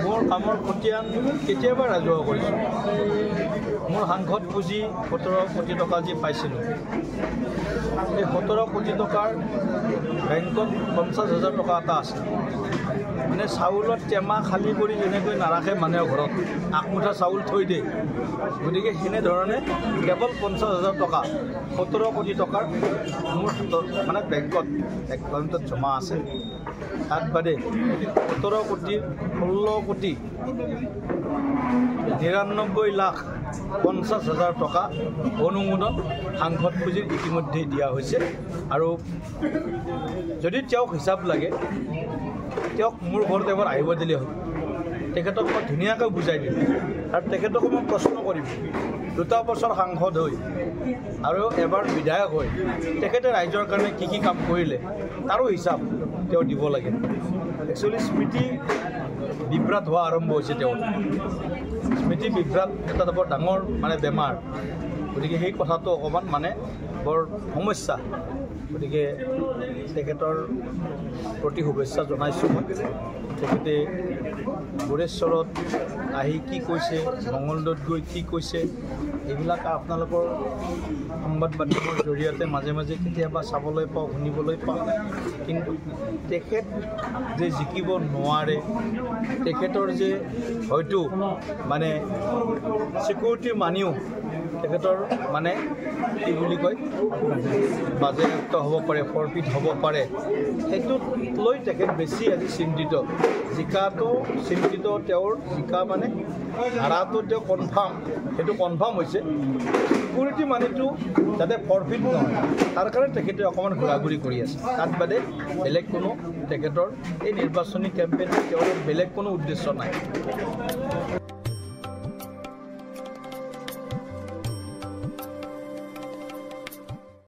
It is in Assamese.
মোৰ কামৰ খতিয়ান কেতিয়াবা ৰাজহুৱা কৰিছোঁ। মোৰ সাংসদ পুঁজি 17 কোটি টকা যি পাইছিলোঁ, এই 17 কোটি টকাৰ বেংকত 50,000 টকা এটা আছে। মানে চাউলত টেমা খালী কৰি যেনেকৈ নাৰাখে মানুহৰ ঘৰত আকমুঠা চাউল থৈ দিয়ে, গতিকে সেনেধৰণে কেৱল 50,000 টকা 17 কোটি টকাৰ মোৰ হাতত মানে বেংকত একাউণ্টত জমা আছে। তাত বাদে 17 কোটি 16 কোটি 99,50,000 টকা অনুমোদন সাংসদ পুঁজিৰ ইতিমধ্যে দিয়া হৈছে। আৰু যদি তেওঁক হিচাপ লাগে, তেওঁক মোৰ ঘৰত এবাৰ আহিব দিলে হ'ল। তেখেতক মই ধুনীয়াকৈ বুজাই দিম আৰু তেখেতক মই প্ৰশ্ন কৰিম। 2 বছৰ সাংসদ হৈ আৰু এবাৰ বিধায়ক হৈ তেখেতে ৰাইজৰ কাৰণে কি কি কাম কৰিলে তাৰো হিচাপ তেওঁ দিব লাগে। একচুৱেলি স্মৃতি বিভ্ৰাট হোৱা আৰম্ভ হৈছে। তেওঁৰ স্মৃতি বিভ্ৰাট এটা বৰ ডাঙৰ মানে বেমাৰ, গতিকে সেই কথাটো অকণমান মানে বৰ সমস্যা। গতিকে তেখেতৰ প্ৰতি শুভেচ্ছা জনাইছোঁ মই। তেখেতে গোৰেশ্বৰত আহি কি কৈছে, মঙলদৈত গৈ কি কৈছে, এইবিলাক আপোনালোকৰ সংবাদ মাধ্যমৰ জৰিয়তে মাজে মাজে কেতিয়াবা চাবলৈ পাওঁ, শুনিবলৈ পাওঁ। কিন্তু তেখেত যে জিকিব নোৱাৰে, তেখেতৰ যে হয়তো মানে চিকিউৰিটি মানিও তেখেতৰ মানে কি বুলি কয় বাজেয়াপ্ত হ'ব পাৰে, ফৰফিট হ'ব পাৰে, সেইটোক লৈ তেখেত বেছি আজি চিন্তিত। জিকাটো চিন্তিত, তেওঁৰ জিকা মানে হাৰাটো তেওঁ কনফাৰ্ম, সেইটো কনফাৰ্ম হৈছে। চিকিউৰিটি মানিটো যাতে ফৰফিট নহয় তাৰ কাৰণে তেখেতে অকণমান ঘূৰা-ঘূৰি কৰি আছে। তাত বাদে বেলেগ কোনো তেখেতৰ এই নিৰ্বাচনী কেম্পেইনত তেওঁৰ বেলেগ কোনো উদ্দেশ্য নাই।